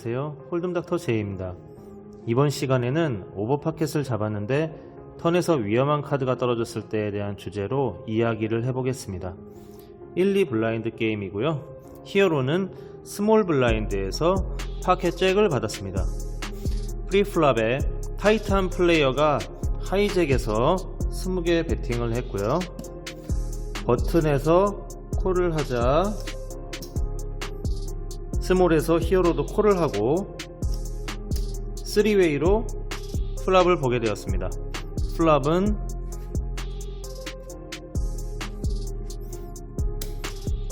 안녕하세요, 홀둠닥터 제이입니다. 이번 시간에는 오버파켓을 잡았는데 턴에서 위험한 카드가 떨어졌을 때에 대한 주제로 이야기를 해보겠습니다. 1, 2 블라인드 게임이고요. 히어로는 스몰 블라인드에서 파켓 잭을 받았습니다. 프리플랍에 타이트한 플레이어가 하이잭에서 20개 베팅을 했고요. 버튼에서 콜을 하자 스몰에서 히어로도 콜을 하고 3웨이로 플랍을 보게 되었습니다. 플랍은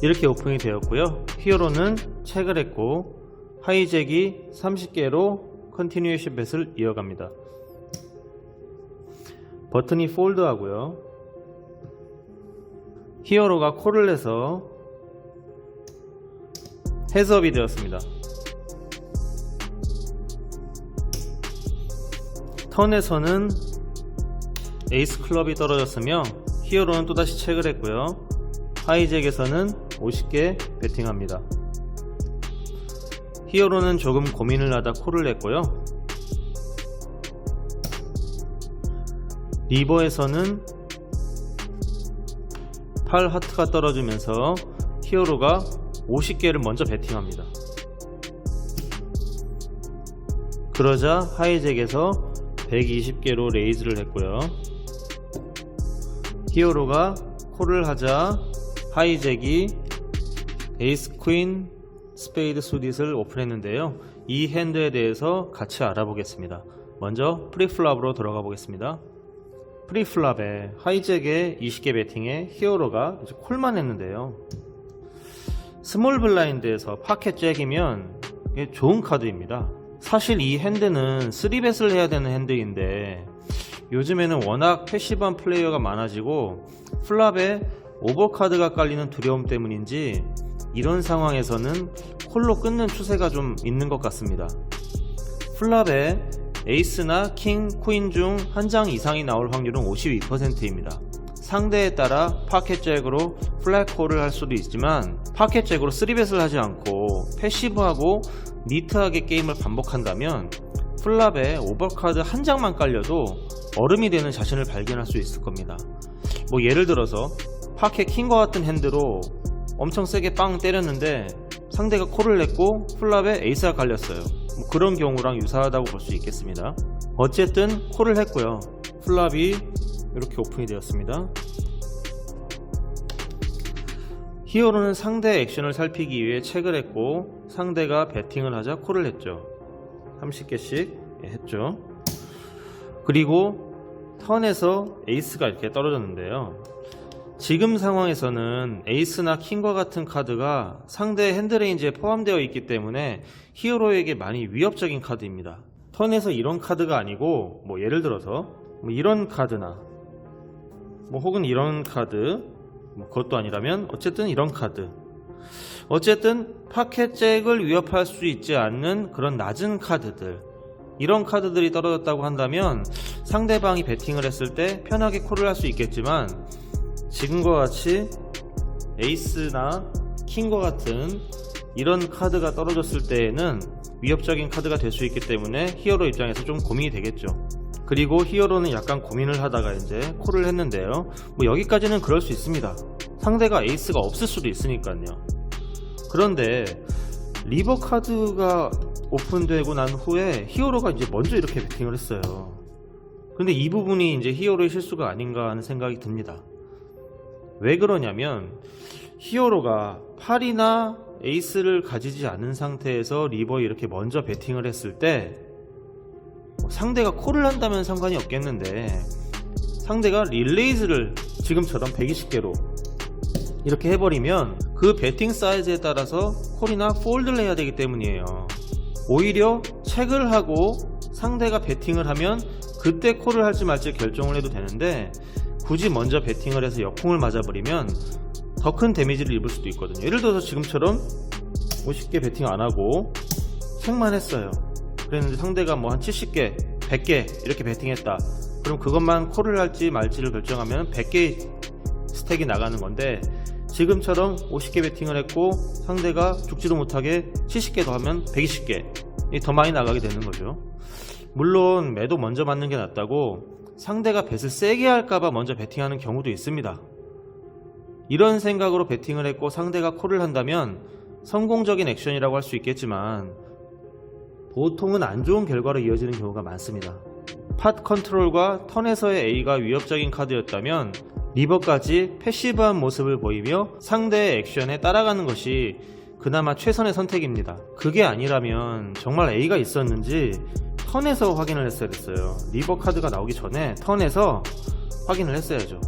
이렇게 오픈이 되었고요. 히어로는 체크를 했고 하이잭이 30개로 컨티뉴에이션 벳을 이어갑니다. 버튼이 폴드 하고요. 히어로가 콜을 해서 헤즈업이 되었습니다. 턴에서는 에이스 클럽이 떨어졌으며 히어로는 또다시 체크를 했고요. 하이잭에서는 50개 베팅합니다. 히어로는 조금 고민을 하다 콜을 했고요. 리버에서는 8 하트가 떨어지면서 히어로가 50개를 먼저 베팅합니다. 그러자 하이잭에서 120개로 레이즈를 했고요. 히어로가 콜을 하자 하이잭이 에이스 퀸 스페이드 수딧을 오픈했는데요. 이 핸드에 대해서 같이 알아보겠습니다. 먼저 프리플랍으로 들어가 보겠습니다. 프리플랍에 하이잭에 20개 베팅에 히어로가 이제 콜만 했는데요. 스몰 블라인드에서 파켓 잭이면 이게 좋은 카드입니다. 사실 이 핸드는 3벳을 해야 되는 핸드인데 요즘에는 워낙 패시브한 플레이어가 많아지고 플랍에 오버카드가 깔리는 두려움 때문인지 이런 상황에서는 콜로 끊는 추세가 좀 있는 것 같습니다. 플랍에 에이스나 킹, 퀸 중 한 장 이상이 나올 확률은 52%입니다. 상대에 따라 파켓 잭으로 플랫 콜을 할 수도 있지만 파켓 잭으로 3벳을 하지 않고 패시브하고 니트하게 게임을 반복한다면 플랍에 오버카드 한 장만 깔려도 얼음이 되는 자신을 발견할 수 있을 겁니다. 뭐 예를 들어서 파켓 킹과 같은 핸드로 엄청 세게 빵 때렸는데 상대가 콜을 냈고 플랍에 에이스가 깔렸어요. 뭐 그런 경우랑 유사하다고 볼 수 있겠습니다. 어쨌든 콜을 했고요. 플랍이 이렇게 오픈이 되었습니다. 히어로는 상대의 액션을 살피기 위해 체크를 했고 상대가 배팅을 하자 콜을 했죠. 30개씩 했죠. 그리고 턴에서 에이스가 이렇게 떨어졌는데요. 지금 상황에서는 에이스나 킹과 같은 카드가 상대의 핸드레인지에 포함되어 있기 때문에 히어로에게 많이 위협적인 카드입니다. 턴에서 이런 카드가 아니고 뭐 예를 들어서 뭐 이런 카드나 뭐 혹은 이런 카드 뭐 그것도 아니라면 어쨌든 이런 카드, 어쨌든 파켓 잭을 위협할 수 있지 않는 그런 낮은 카드들, 이런 카드들이 떨어졌다고 한다면 상대방이 배팅을 했을 때 편하게 콜을 할 수 있겠지만 지금과 같이 에이스나 킹과 같은 이런 카드가 떨어졌을 때에는 위협적인 카드가 될 수 있기 때문에 히어로 입장에서 좀 고민이 되겠죠. 그리고 히어로는 약간 고민을 하다가 이제 콜을 했는데요. 뭐 여기까지는 그럴 수 있습니다. 상대가 에이스가 없을 수도 있으니까요. 그런데 리버 카드가 오픈되고 난 후에 히어로가 이제 먼저 이렇게 배팅을 했어요. 근데 이 부분이 이제 히어로의 실수가 아닌가 하는 생각이 듭니다. 왜 그러냐면 히어로가 8이나 에이스를 가지지 않은 상태에서 리버에 이렇게 먼저 배팅을 했을 때 상대가 콜을 한다면 상관이 없겠는데 상대가 릴레이즈를 지금처럼 120개로 이렇게 해버리면 그 배팅 사이즈에 따라서 콜이나 폴드를 해야 되기 때문이에요. 오히려 체크를 하고 상대가 배팅을 하면 그때 콜을 할지 말지 결정을 해도 되는데 굳이 먼저 배팅을 해서 역풍을 맞아버리면 더 큰 데미지를 입을 수도 있거든요. 예를 들어서 지금처럼 50개 배팅 안하고 책만 했어요. 그랬는데 상대가 뭐 한 70개, 100개 이렇게 배팅했다. 그럼 그것만 콜을 할지 말지를 결정하면 100개 스택이 나가는 건데 지금처럼 50개 배팅을 했고 상대가 죽지도 못하게 70개 더 하면 120개, 더 많이 나가게 되는 거죠. 물론 매도 먼저 맞는 게 낫다고 상대가 벳을 세게 할까봐 먼저 베팅하는 경우도 있습니다. 이런 생각으로 베팅을 했고 상대가 콜을 한다면 성공적인 액션이라고 할 수 있겠지만 보통은 안 좋은 결과로 이어지는 경우가 많습니다. 팟 컨트롤과 턴에서의 A가 위협적인 카드였다면 리버까지 패시브한 모습을 보이며 상대의 액션에 따라가는 것이 그나마 최선의 선택입니다. 그게 아니라면 정말 A가 있었는지 턴에서 확인을 했어야 됐어요. 리버 카드가 나오기 전에 턴에서 확인을 했어야죠.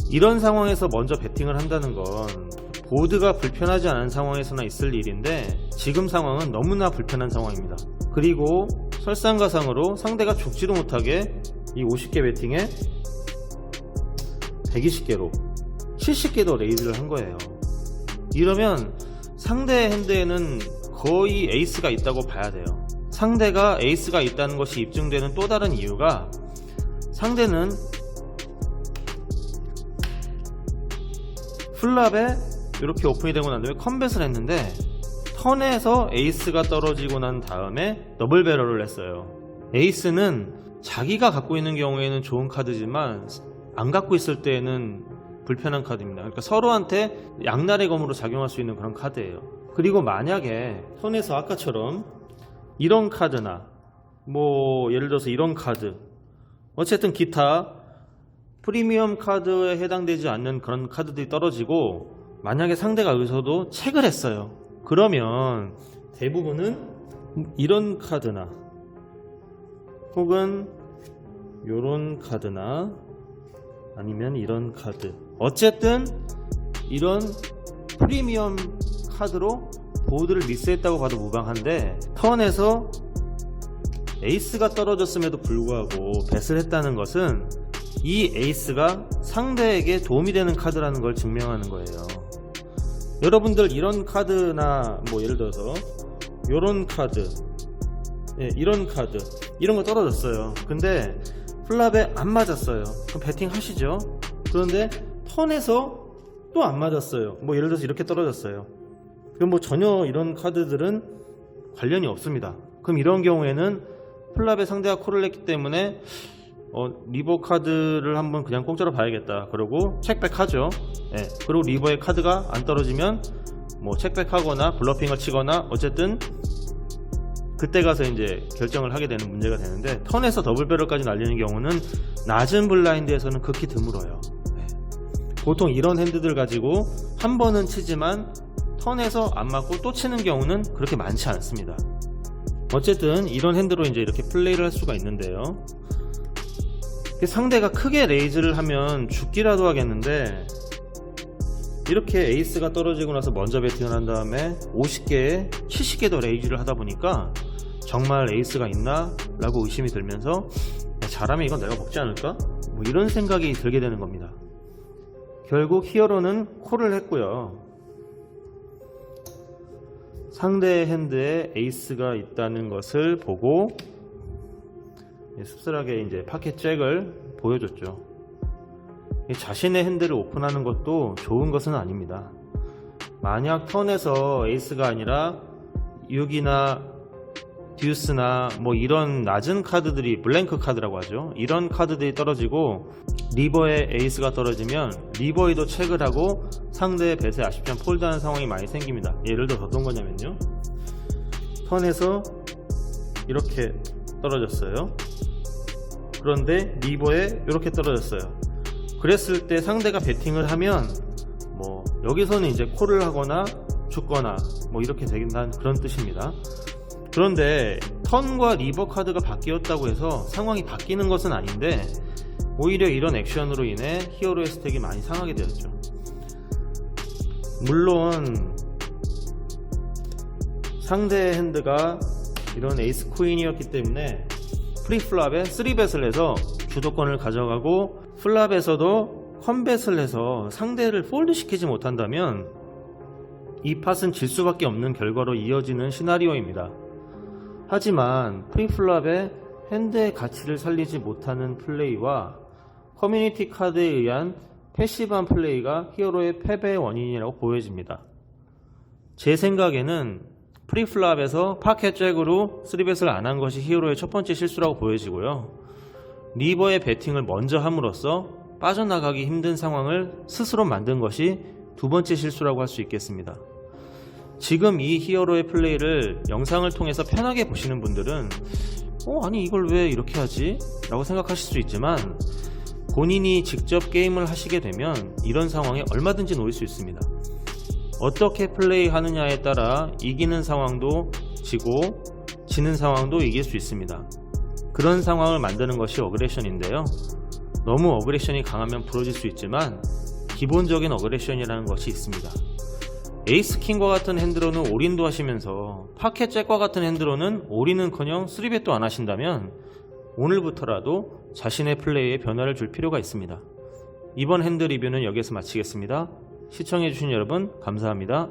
이런 상황에서 먼저 베팅을 한다는 건 보드가 불편하지 않은 상황에서나 있을 일인데 지금 상황은 너무나 불편한 상황입니다. 그리고 설상가상으로 상대가 죽지도 못하게 이 50개 베팅에 120개로 70개도 레이즈를 한 거예요. 이러면 상대의 핸드에는 거의 에이스가 있다고 봐야 돼요. 상대가 에이스가 있다는 것이 입증되는 또 다른 이유가 상대는 플랍에 이렇게 오픈이 되고 난 다음에 컴뱃을 했는데 턴에서 에이스가 떨어지고 난 다음에 더블 배럴을 했어요. 에이스는 자기가 갖고 있는 경우에는 좋은 카드지만 안 갖고 있을 때에는 불편한 카드입니다. 그러니까 서로한테 양날의 검으로 작용할 수 있는 그런 카드예요. 그리고 만약에 턴에서 아까처럼 이런 카드나 뭐 예를 들어서 이런 카드, 어쨌든 기타 프리미엄 카드에 해당되지 않는 그런 카드들이 떨어지고 만약에 상대가 여기서도 체크를 했어요. 그러면 대부분은 이런 카드나 혹은 요런 카드나 아니면 이런 카드, 어쨌든 이런 프리미엄 카드로 보드를 미스했다고 봐도 무방한데 턴에서 에이스가 떨어졌음에도 불구하고 뱃을 했다는 것은 이 에이스가 상대에게 도움이 되는 카드라는 걸 증명하는 거예요. 여러분들 이런 카드나 뭐 예를 들어서 요런 카드, 이런 카드 이런 거 떨어졌어요. 근데 플랍에 안 맞았어요. 그럼 배팅 하시죠. 그런데 턴에서 또 안 맞았어요. 뭐 예를 들어서 이렇게 떨어졌어요. 그럼 뭐 전혀 이런 카드들은 관련이 없습니다. 그럼 이런 경우에는 플랍에 상대가 콜을 했기 때문에 리버 카드를 한번 그냥 공짜로 봐야겠다. 그러고 체크백 하죠. 그리고 리버의 카드가 안 떨어지면 뭐 체크백 하거나 블러핑을 치거나 어쨌든 그때 가서 이제 결정을 하게 되는 문제가 되는데 턴에서 더블 배럴까지 날리는 경우는 낮은 블라인드에서는 극히 드물어요. 보통 이런 핸드들 가지고 한 번은 치지만 턴에서 안 맞고 또 치는 경우는 그렇게 많지 않습니다. 어쨌든 이런 핸드로 이제 이렇게 플레이를 할 수가 있는데요. 상대가 크게 레이즈를 하면 죽기라도 하겠는데 이렇게 에이스가 떨어지고 나서 먼저 배팅을 한 다음에 50개에 70개도 레이즈를 하다 보니까 정말 에이스가 있나? 라고 의심이 들면서 잘하면 이건 내가 먹지 않을까? 뭐 이런 생각이 들게 되는 겁니다. 결국 히어로는 콜을 했고요. 상대의 핸드에 에이스가 있다는 것을 보고 씁쓸하게 이제 파켓 잭을 보여줬죠. 자신의 핸드를 오픈하는 것도 좋은 것은 아닙니다. 만약 턴에서 에이스가 아니라 6이나 듀스나 뭐 이런 낮은 카드들이 블랭크 카드라고 하죠. 이런 카드들이 떨어지고 리버에 에이스가 떨어지면 리버에도 체크를 하고 상대의 뱃에 아쉽지만 폴드하는 상황이 많이 생깁니다. 예를 들어 어떤 거냐면요, 턴에서 이렇게 떨어졌어요. 그런데 리버에 이렇게 떨어졌어요. 그랬을 때 상대가 배팅을 하면 뭐 여기서는 이제 콜을 하거나 죽거나 뭐 이렇게 된다는 그런 뜻입니다. 그런데 턴과 리버 카드가 바뀌었다고 해서 상황이 바뀌는 것은 아닌데 오히려 이런 액션으로 인해 히어로의 스택이 많이 상하게 되었죠. 물론 상대의 핸드가 이런 에이스 퀸이었기 때문에 프리플랍에 3벳을 해서 주도권을 가져가고 플랍에서도 컴뱃을 해서 상대를 폴드 시키지 못한다면 이 팟은 질 수밖에 없는 결과로 이어지는 시나리오입니다. 하지만 프리플랍에 핸드의 가치를 살리지 못하는 플레이와 커뮤니티 카드에 의한 패시브한 플레이가 히어로의 패배의 원인이라고 보여집니다. 제 생각에는 프리플랍에서 파켓 잭으로 3벳을 안 한 것이 히어로의 첫 번째 실수라고 보여지고요. 리버의 배팅을 먼저 함으로써 빠져나가기 힘든 상황을 스스로 만든 것이 두 번째 실수라고 할 수 있겠습니다. 지금 이 히어로의 플레이를 영상을 통해서 편하게 보시는 분들은 아니 이걸 왜 이렇게 하지? 라고 생각하실 수 있지만 본인이 직접 게임을 하시게 되면 이런 상황에 얼마든지 놓일 수 있습니다. 어떻게 플레이하느냐에 따라 이기는 상황도 지고 지는 상황도 이길 수 있습니다. 그런 상황을 만드는 것이 어그레션인데요. 너무 어그레션이 강하면 부러질 수 있지만 기본적인 어그레션이라는 것이 있습니다. 에이스킹과 같은 핸드로는 올인도 하시면서 파켓 잭과 같은 핸드로는 올인은커녕 3벳도 안 하신다면 오늘부터라도 자신의 플레이에 변화를 줄 필요가 있습니다. 이번 핸드 리뷰는 여기서 마치겠습니다. 시청해주신 여러분 감사합니다.